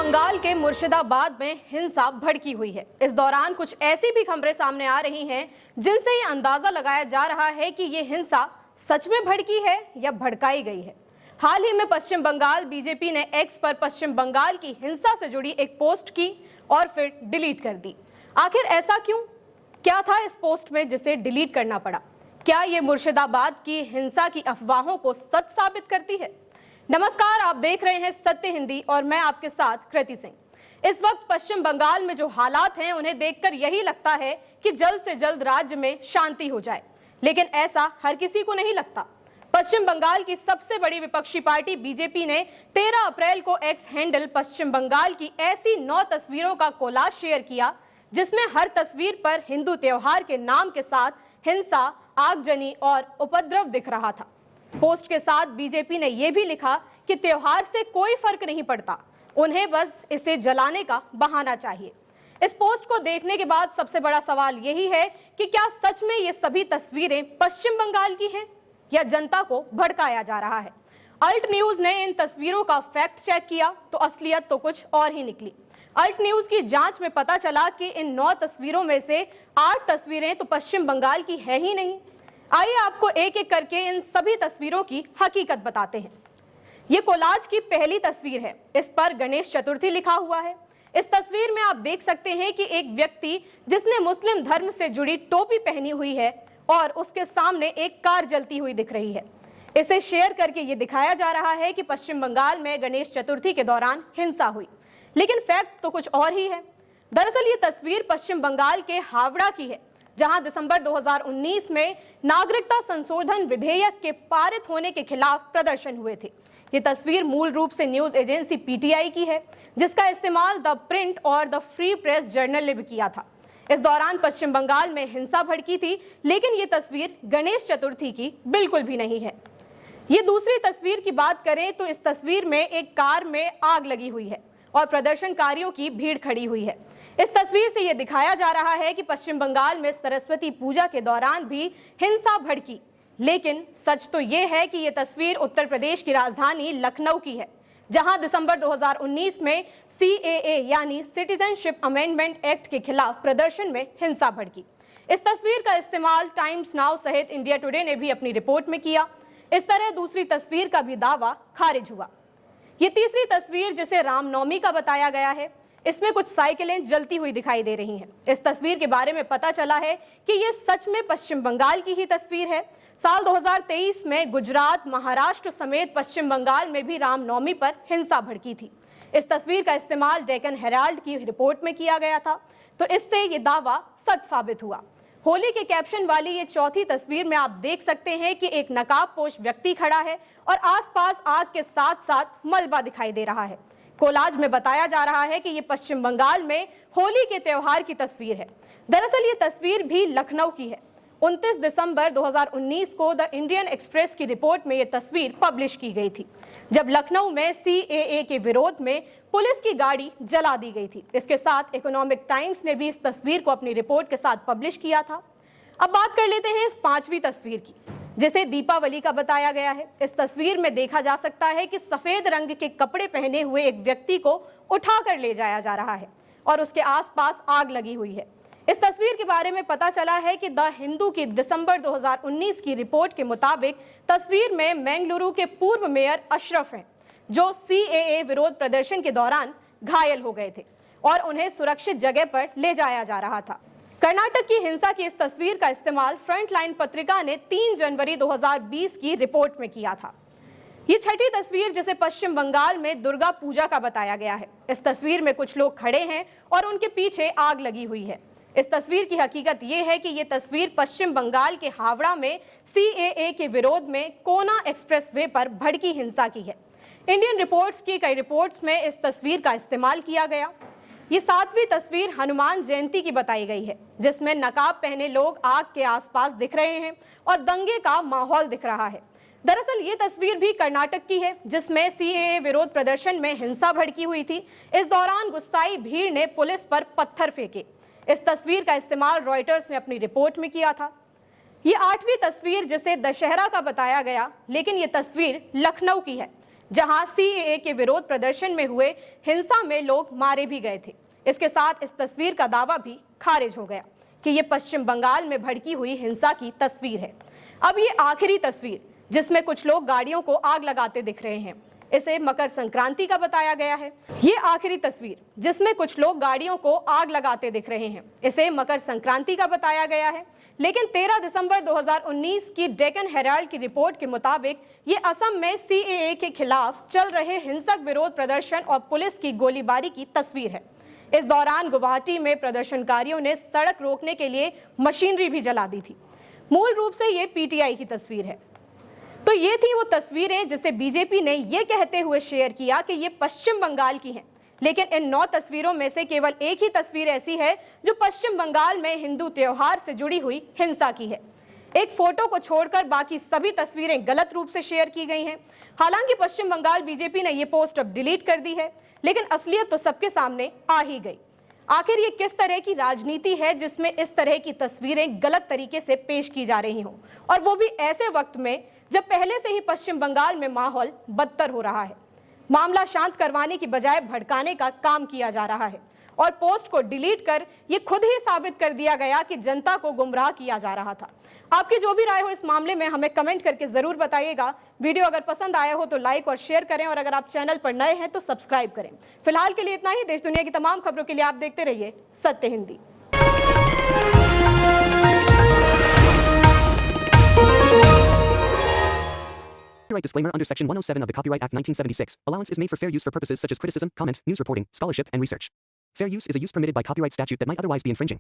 बंगाल के मुर्शिदाबाद में हिंसा भड़की हुई है। इस दौरान कुछ ऐसी भी खबरें सामने आ रही हैं जिनसे ये अंदाजा लगाया जा रहा है कि ये हिंसा सच में भड़की है या भड़काई गई है। हाल ही में पश्चिम बंगाल बीजेपी ने एक्स पर पश्चिम बंगाल की हिंसा से जुड़ी एक पोस्ट की और फिर डिलीट कर दी। आखिर ऐसा क्यों? क्या था इस पोस्ट में जिसे डिलीट करना पड़ा? क्या ये मुर्शिदाबाद की हिंसा की अफवाहों को सच साबित करती है? नमस्कार, आप देख रहे हैं सत्य हिंदी और मैं आपके साथ कृति सिंह। इस वक्त पश्चिम बंगाल में जो हालात हैं उन्हें देखकर यही लगता है कि जल्द से जल्द राज्य में शांति हो जाए, लेकिन ऐसा हर किसी को नहीं लगता। पश्चिम बंगाल की सबसे बड़ी विपक्षी पार्टी बीजेपी ने 13 अप्रैल को एक्स हैंडल पश्चिम बंगाल की ऐसी 9 तस्वीरों का कोलाज शेयर किया जिसमें हर तस्वीर पर हिंदू त्योहार के नाम के साथ हिंसा, आगजनी और उपद्रव दिख रहा था। पोस्ट के साथ बीजेपी ने यह भी लिखा कि त्योहार से कोई फर्क नहीं पड़ता, उन्हें बस इसे जलाने का बहाना चाहिए। इस पोस्ट को देखने के बाद सबसे बड़ा सवाल यही है कि क्या सच में ये सभी तस्वीरें पश्चिम बंगाल की हैं या जनता को भड़काया जा रहा है? अल्ट न्यूज ने इन तस्वीरों का फैक्ट चेक किया तो असलियत तो कुछ और ही निकली। अल्ट न्यूज की जांच में पता चला कि इन 9 तस्वीरों में से 8 तस्वीरें तो पश्चिम बंगाल की है ही नहीं। आइए आपको एक एक करके इन सभी तस्वीरों की हकीकत बताते हैं। ये कोलाज की पहली तस्वीर है। इस पर गणेश चतुर्थी लिखा हुआ है। इस तस्वीर में आप देख सकते हैं कि एक व्यक्ति जिसने मुस्लिम धर्म से जुड़ी टोपी पहनी हुई है और उसके सामने एक कार जलती हुई दिख रही है। इसे शेयर करके ये दिखाया जा रहा है कि पश्चिम बंगाल में गणेश चतुर्थी के दौरान हिंसा हुई, लेकिन फैक्ट तो कुछ और ही है। दरअसल ये तस्वीर पश्चिम बंगाल के हावड़ा की है, जहां दिसंबर 2019 में नागरिकता संशोधन विधेयक के पारित होने के खिलाफ प्रदर्शन हुए थे। ये तस्वीर मूल रूप से न्यूज एजेंसी पीटीआई की है, जिसका इस्तेमाल द प्रिंट और द फ्री प्रेस जर्नल ने भी किया था। इस दौरान पश्चिम बंगाल में हिंसा भड़की थी, लेकिन ये तस्वीर गणेश चतुर्थी की बिल्कुल भी नहीं है। ये दूसरी तस्वीर की बात करें तो इस तस्वीर में एक कार में आग लगी हुई है और प्रदर्शनकारियों की भीड़ खड़ी हुई है। इस तस्वीर से यह दिखाया जा रहा है कि पश्चिम बंगाल में सरस्वती पूजा के दौरान भी हिंसा भड़की, लेकिन सच तो यह है कि यह तस्वीर उत्तर प्रदेश की राजधानी लखनऊ की है, जहां दिसंबर 2019 में CAA यानी सिटीजनशिप अमेंडमेंट एक्ट के खिलाफ प्रदर्शन में हिंसा भड़की। इस तस्वीर का इस्तेमाल टाइम्स नाउ सहित इंडिया टुडे ने भी अपनी रिपोर्ट में किया। इस तरह दूसरी तस्वीर का भी दावा खारिज हुआ। ये तीसरी तस्वीर जिसे रामनवमी का बताया गया है, इसमें कुछ साइकिलें जलती हुई दिखाई दे रही हैं। इस तस्वीर के बारे में पता चला है कि ये सच में पश्चिम बंगाल की ही तस्वीर है। साल 2023 में गुजरात, महाराष्ट्र समेत पश्चिम बंगाल में भी रामनवमी पर हिंसा भड़की थी। इस तस्वीर का इस्तेमाल डेक्कन हेराल्ड की रिपोर्ट में किया गया था, तो इससे ये दावा सच साबित हुआ। होली के कैप्शन वाली ये चौथी तस्वीर में आप देख सकते हैं कि एक नकाबपोश व्यक्ति खड़ा है और आसपास आग के साथ साथ मलबा दिखाई दे रहा है। कोलाज में बताया जा रहा है कि ये पश्चिम बंगाल में होली के त्योहार की तस्वीर है। दरअसल ये तस्वीर भी लखनऊ की है। 29 दिसंबर 2019 को द इंडियन एक्सप्रेस की रिपोर्ट में ये तस्वीर पब्लिश की गई थी, जब लखनऊ में CAA के विरोध में पुलिस की गाड़ी जला दी गई थी। इसके साथ इकोनॉमिक टाइम्स ने भी इस तस्वीर को अपनी रिपोर्ट के साथ पब्लिश किया था। अब बात कर लेते हैं इस 5वीं तस्वीर की, जिसे दीपावली का बताया गया है। इस तस्वीर में देखा जा सकता है कि सफेद रंग के कपड़े पहने हुए एक व्यक्ति को उठाकर ले जाया जा रहा है और उसके आसपास आग लगी हुई है। इस तस्वीर के बारे में पता चला है कि द हिंदू की दिसंबर 2019 की रिपोर्ट के मुताबिक तस्वीर में बेंगलुरु के पूर्व मेयर अशरफ हैं, जो CAA विरोध प्रदर्शन के दौरान घायल हो गए थे और उन्हें सुरक्षित जगह पर ले जाया जा रहा था। कर्नाटक की हिंसा की इस तस्वीर का इस्तेमाल फ्रंटलाइन पत्रिका ने 3 जनवरी 2020 की रिपोर्ट में किया था। ये छठी तस्वीर जिसे पश्चिम बंगाल में दुर्गा पूजा का बताया गया है। इस तस्वीर में कुछ लोग खड़े हैं और उनके पीछे आग लगी हुई है। इस तस्वीर की हकीकत ये है कि ये तस्वीर पश्चिम बंगाल के हावड़ा में CAA के विरोध में कोना एक्सप्रेसवे पर भड़की हिंसा की है। इंडियन रिपोर्ट्स की कई रिपोर्ट्स में इस तस्वीर का इस्तेमाल किया गया। ये 7वीं तस्वीर हनुमान जयंती की बताई गई है, जिसमें नकाब पहने लोग आग के आसपास दिख रहे हैं और दंगे का माहौल दिख रहा है। दरअसल ये तस्वीर भी कर्नाटक की है, जिसमें CAA विरोध प्रदर्शन में हिंसा भड़की हुई थी। इस दौरान गुस्साई भीड़ ने पुलिस पर पत्थर फेंके। इस तस्वीर का इस्तेमाल रॉयटर्स ने अपनी रिपोर्ट में किया था। ये 8वीं तस्वीर जिसे दशहरा का बताया गया, लेकिन ये तस्वीर लखनऊ की है। जहां सीएए के विरोध प्रदर्शन में हुए हिंसा में लोग मारे भी गए थे। इसके साथ इस तस्वीर का दावा भी खारिज हो गया कि ये पश्चिम बंगाल में भड़की हुई हिंसा की तस्वीर है। अब ये आखिरी तस्वीर जिसमें कुछ लोग गाड़ियों को आग लगाते दिख रहे हैं, इसे मकर संक्रांति का बताया गया है। ये आखिरी तस्वीर जिसमें कुछ लोग गाड़ियों को आग लगाते दिख रहे हैं, इसे मकर संक्रांति का बताया गया है। लेकिन 13 दिसंबर 2019 की डेक्कन हेराल्ड की रिपोर्ट के मुताबिक ये असम में सीएए के खिलाफ चल रहे हिंसक विरोध प्रदर्शन और पुलिस की गोलीबारी की तस्वीर है। इस दौरान गुवाहाटी में प्रदर्शनकारियों ने सड़क रोकने के लिए मशीनरी भी जला दी थी। मूल रूप से ये पीटीआई की तस्वीर है। तो ये थी वो तस्वीरें जिसे बीजेपी ने ये कहते हुए शेयर किया कि ये पश्चिम बंगाल की हैं। लेकिन इन 9 तस्वीरों में से केवल एक ही तस्वीर ऐसी है जो पश्चिम बंगाल में हिंदू त्योहार से जुड़ी हुई हिंसा की है। एक फोटो को छोड़कर बाकी सभी तस्वीरें गलत रूप से शेयर की गई हैं। हालांकि पश्चिम बंगाल बीजेपी ने ये पोस्ट अब डिलीट कर दी है, लेकिन असलियत तो सबके सामने आ ही गई। आखिर ये किस तरह की राजनीति है जिसमें इस तरह की तस्वीरें गलत तरीके से पेश की जा रही हों, और वो भी ऐसे वक्त में जब पहले से ही पश्चिम बंगाल में माहौल बदतर हो रहा है। मामला शांत करवाने की बजाय भड़काने का काम किया जा रहा है और पोस्ट को डिलीट कर ये खुद ही साबित कर दिया गया कि जनता को गुमराह किया जा रहा था। आपकी जो भी राय हो इस मामले में हमें कमेंट करके जरूर बताइएगा। वीडियो अगर पसंद आया हो तो लाइक और शेयर करें, और अगर आप चैनल पर नए हैं तो सब्सक्राइब करें। फिलहाल के लिए इतना ही। देश दुनिया की तमाम खबरों के लिए आप देखते रहिए सत्य Hindi. Copyright disclaimer under Section 107 of the Copyright Act 1976. Allowance is made for fair use for purposes such as criticism, comment, news reporting, scholarship, and research. Fair use is a use permitted by copyright statute that might otherwise be infringing.